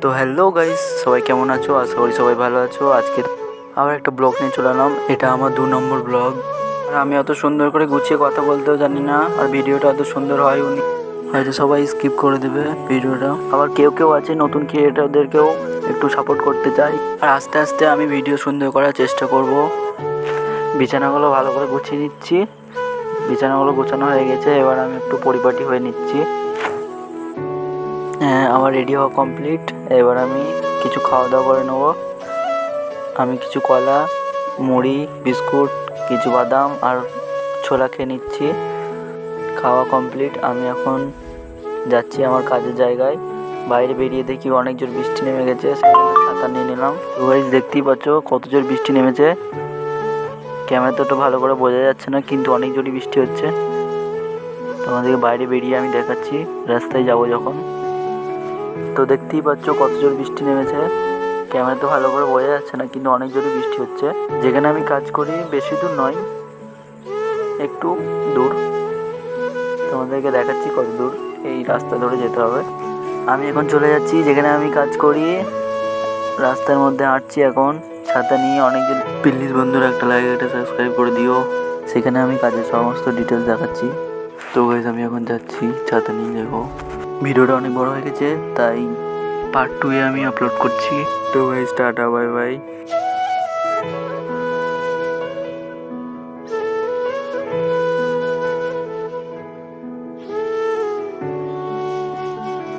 তো hello guys, সবাই কেমন আছো? আশা করি সবাই ভালো আছো। আজকে আবার একটা ব্লগ নিয়ে চলে এলাম। এটা আমার 2 নম্বর ব্লগ। আর আমি অত সুন্দর করে গুছিয়ে কথা বলতেও জানি না, আর ভিডিওটা অত সুন্দর হয়নি, হয়তো সবাই স্কিপ করে দেবে ভিডিওটা। আবার কেউ কেউ আছে নতুন ক্রিয়েটরদেরকেও একটু সাপোর্ট করতে চাই। আর আস্তে আস্তে আমি ভিডিও সুন্দর করার চেষ্টা করব। বিছানাগুলো ভালো করে গুছিয়ে নিচ্ছি। বিছানাগুলো গোছানো হয়ে গেছে, এবার আমি একটু পরিপাটি হয়ে নিচ্ছি। হ্যাঁ, আমার রেডি হওয়া কমপ্লিট। এবার আমি কিছু খাওয়া দাওয়া করে নেবো। আমি কিছু কলা, মুড়ি, বিস্কুট, কিছু বাদাম আর ছোলা খেয়ে নিচ্ছি। খাওয়া কমপ্লিট। আমি এখন যাচ্ছি আমার কাজের জায়গায়। বাইরে বেরিয়ে দেখি অনেক জোর বৃষ্টি নেমে গেছে, সেজন্য ছাতা নিয়ে নিলাম। তো গাইস, দেখতেই পাচ্ছ কত জোর বৃষ্টি নেমেছে। ক্যামেরাতে তো ভালো করে বোঝা যাচ্ছে না, কিন্তু অনেক জোরই বৃষ্টি হচ্ছে। তোমাদেরকে বাইরে বেরিয়ে আমি দেখাচ্ছি, রাস্তায় যাব যখন। তো দেখতেই পাচ্ছ কত জোর বৃষ্টি নেমেছে। ক্যামেরা তো ভালো করে বোঝা যাচ্ছে না, কিন্তু অনেক জোরে বৃষ্টি হচ্ছে। যেখানে আমি কাজ করি বেশি দূর নয়, একটু দূর। তোমাদেরকে দেখাচ্ছি কত দূর। এই রাস্তা ধরে যেতে হবে। আমি এখন চলে যাচ্ছি যেখানে আমি কাজ করি। রাস্তার মধ্যে হাঁটছি এখন ছাতা নিয়ে। অনেকজন প্লিজ বন্ধুরা একটা লাইক একটা সাবস্ক্রাইব করে দিও। সেখানে আমি কাজের সমস্ত ডিটেলস দেখাচ্ছি। তো গাইস, আমি এখন যাচ্ছি ছাতা নিয়ে। দেখো ভিডিওটা অনেক বড় হয়ে গেছে, তাই পার্ট 2 আমি আপলোড করছি। তো গাইস, টাটা, বাই বাই।